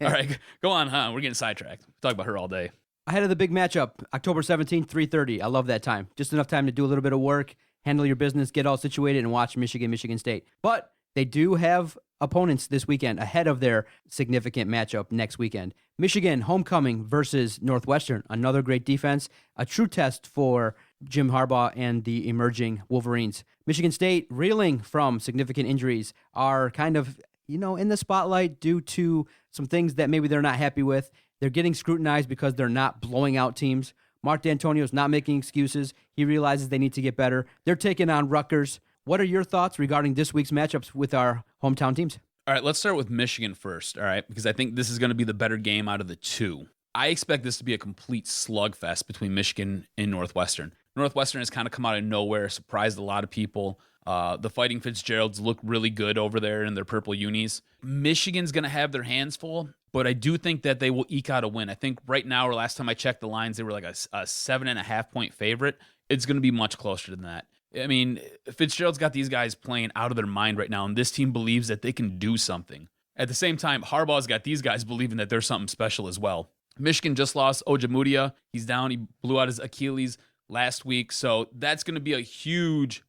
All right, go on, huh? We're getting sidetracked. Talk about her all day. Ahead of the big matchup, October 17th, 3:30. I love that time. Just enough time to do a little bit of work, handle your business, get all situated, and watch Michigan State. But they do have opponents this weekend ahead of their significant matchup next weekend. Michigan homecoming versus Northwestern. Another great defense. A true test for Jim Harbaugh and the emerging Wolverines. Michigan State, reeling from significant injuries, are kind of, in the spotlight due to some things that maybe they're not happy with. They're getting scrutinized because they're not blowing out teams. Mark D'Antonio's not making excuses. He realizes they need to get better. They're taking on Rutgers. What are your thoughts regarding this week's matchups with our hometown teams? All right, let's start with Michigan first, all right? Because I think this is going to be the better game out of the two. I expect this to be a complete slugfest between Michigan and Northwestern. Northwestern has kind of come out of nowhere, surprised a lot of people. The Fighting Fitzgeralds look really good over there in their purple unis. Michigan's going to have their hands full, but I do think that they will eke out a win. I think right now, or last time I checked the lines, they were like a 7.5-point favorite. It's going to be much closer than that. I mean, Fitzgerald's got these guys playing out of their mind right now, and this team believes that they can do something. At the same time, Harbaugh's got these guys believing that there's something special as well. Michigan just lost Ojemudia. He's down. He blew out his Achilles last week, so that's going to be a huge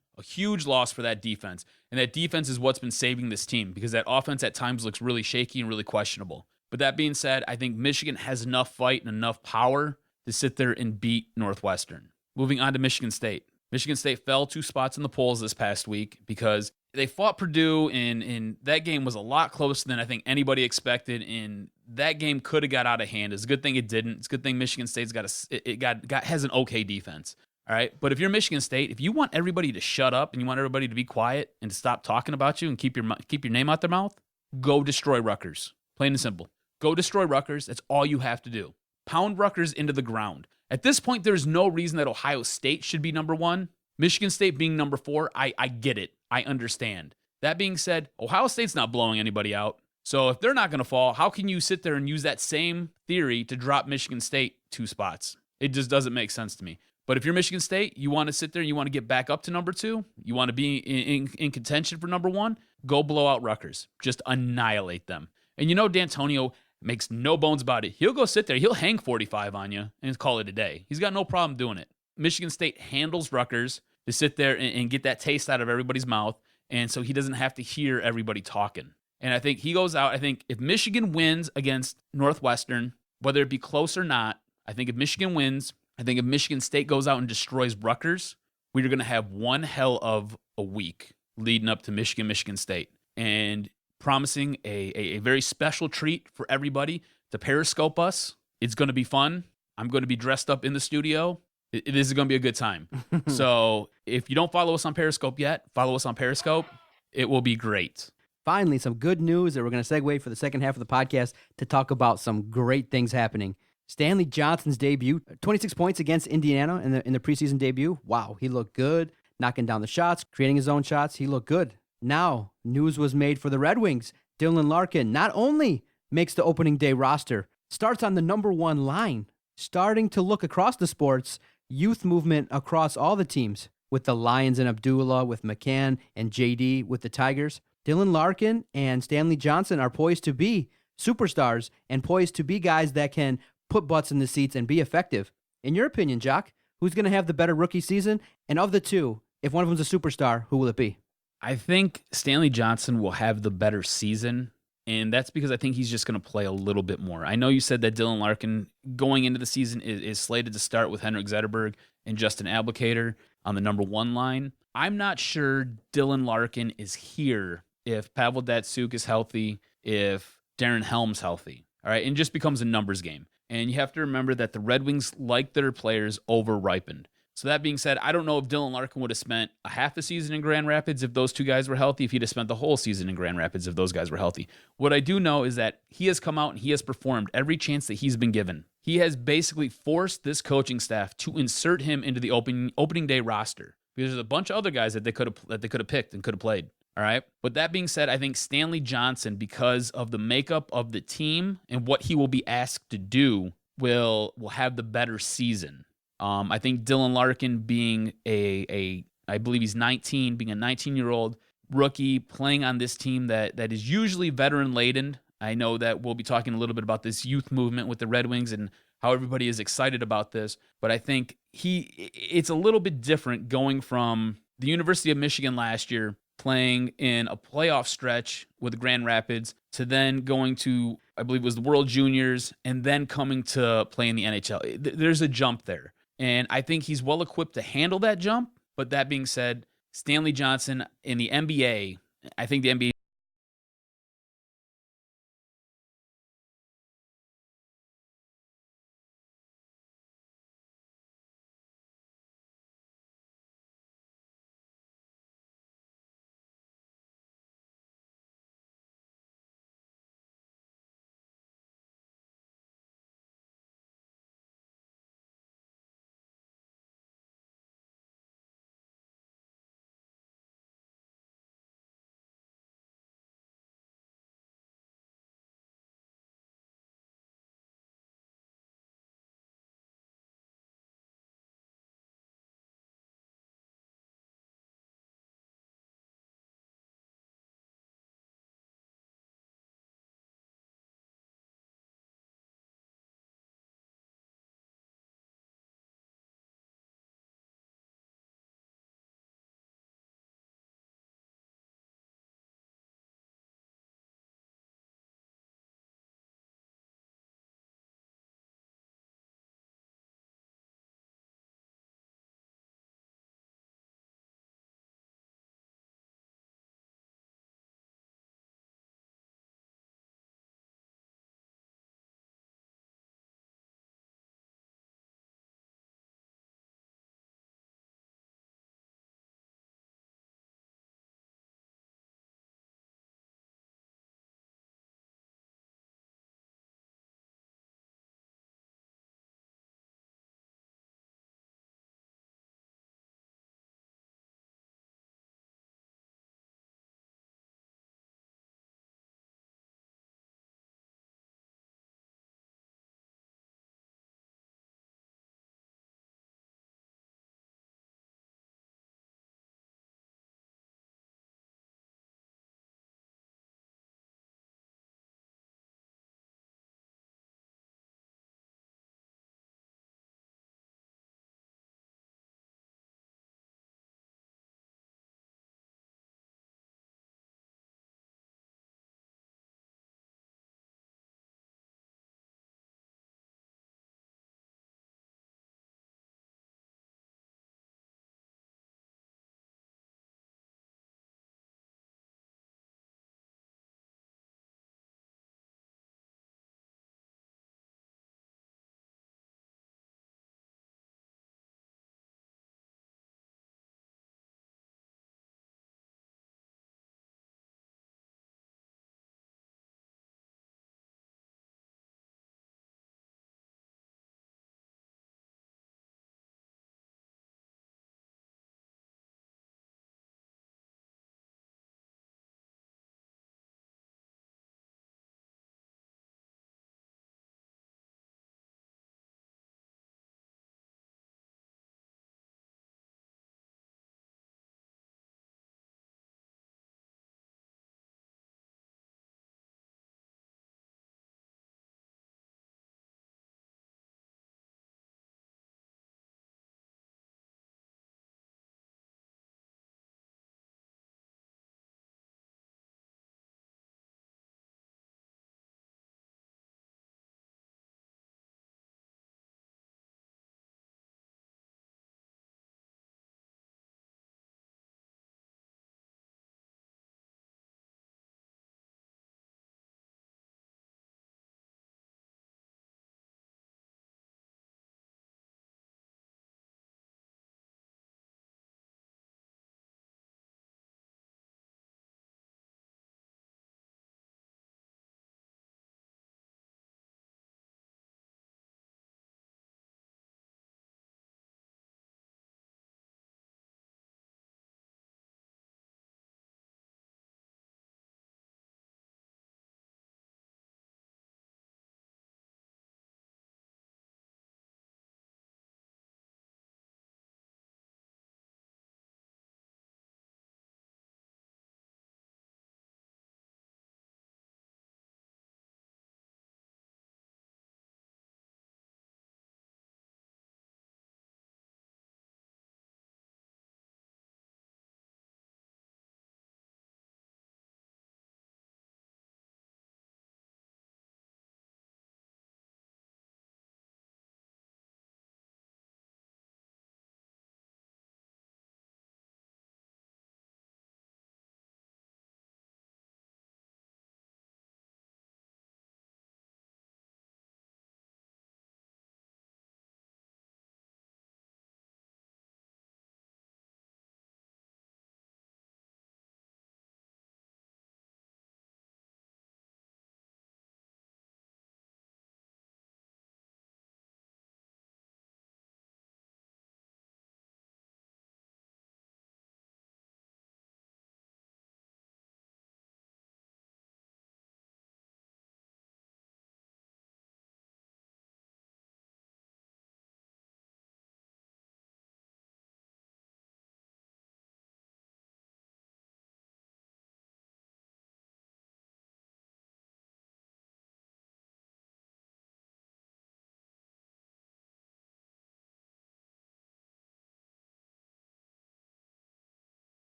loss for that defense. And that defense is what's been saving this team because that offense at times looks really shaky and really questionable. But that being said, I think Michigan has enough fight and enough power to sit there and beat Northwestern. Moving on to Michigan State. Michigan State fell 2 spots in the polls this past week because they fought Purdue, and that game was a lot closer than I think anybody expected, and that game could have got out of hand. It's a good thing it didn't. It's a good thing Michigan State's has an okay defense. All right, but if you're Michigan State, if you want everybody to shut up and you want everybody to be quiet and to stop talking about you and keep your name out their mouth, go destroy Rutgers. Plain and simple. Go destroy Rutgers. That's all you have to do. Pound Rutgers into the ground. At this point, there's no reason that Ohio State should be number 1. Michigan State being number 4, I get it. I understand. That being said, Ohio State's not blowing anybody out. So if they're not going to fall, how can you sit there and use that same theory to drop Michigan State 2 spots? It just doesn't make sense to me. But if you're Michigan State, you want to sit there and you want to get back up to number 2, you want to be in contention for number 1, go blow out Rutgers. Just annihilate them. And D'Antonio makes no bones about it. He'll go sit there. He'll hang 45 on you and call it a day. He's got no problem doing it. Michigan State handles Rutgers to sit there and get that taste out of everybody's mouth, and so he doesn't have to hear everybody talking. And I think he goes out. I think if Michigan wins against Northwestern, whether it be close or not, I think if Michigan wins, I think if Michigan State goes out and destroys Rutgers, we're going to have one hell of a week leading up to Michigan State. And promising a very special treat for everybody to Periscope us. It's going to be fun. I'm going to be dressed up in the studio. This is going to be a good time. So if you don't follow us on Periscope yet, follow us on Periscope. It will be great. Finally, some good news that we're going to segue for the second half of the podcast to talk about some great things happening. Stanley Johnson's debut, 26 points against Indiana in the preseason debut. Wow, he looked good, knocking down the shots, creating his own shots. He looked good. Now, news was made for the Red Wings. Dylan Larkin not only makes the opening day roster, starts on the number 1 line, starting to look across the sports, youth movement across all the teams with the Lions and Abdullah, with McCann and JD with the Tigers. Dylan Larkin and Stanley Johnson are poised to be superstars and poised to be guys that can put butts in the seats and be effective. In your opinion, Jock, who's going to have the better rookie season? And of the two, if one of them's a superstar, who will it be? I think Stanley Johnson will have the better season, and that's because I think he's just going to play a little bit more. I know you said that Dylan Larkin going into the season is slated to start with Henrik Zetterberg and Justin Abdelkader on the number 1 line. I'm not sure Dylan Larkin is here if Pavel Datsyuk is healthy, if Darren Helm's healthy. All right, and it just becomes a numbers game. And you have to remember that the Red Wings like their players over-ripened. So that being said, I don't know if Dylan Larkin would have spent a half a season in Grand Rapids if those two guys were healthy, if he'd have spent the whole season in Grand Rapids if those guys were healthy. What I do know is that he has come out and he has performed every chance that he's been given. He has basically forced this coaching staff to insert him into the opening day roster because there's a bunch of other guys that they could have picked and could have played. All right. But that being said, I think Stanley Johnson, because of the makeup of the team and what he will be asked to do, will have the better season. I think Dylan Larkin being I believe he's 19, being a 19-year-old rookie playing on this team that is usually veteran-laden. I know that we'll be talking a little bit about this youth movement with the Red Wings and how everybody is excited about this. But I think it's a little bit different going from the University of Michigan last year playing in a playoff stretch with Grand Rapids to then going to, I believe it was the World Juniors, and then coming to play in the NHL. There's a jump there. And I think he's well equipped to handle that jump. But that being said, Stanley Johnson in the NBA, I think the NBA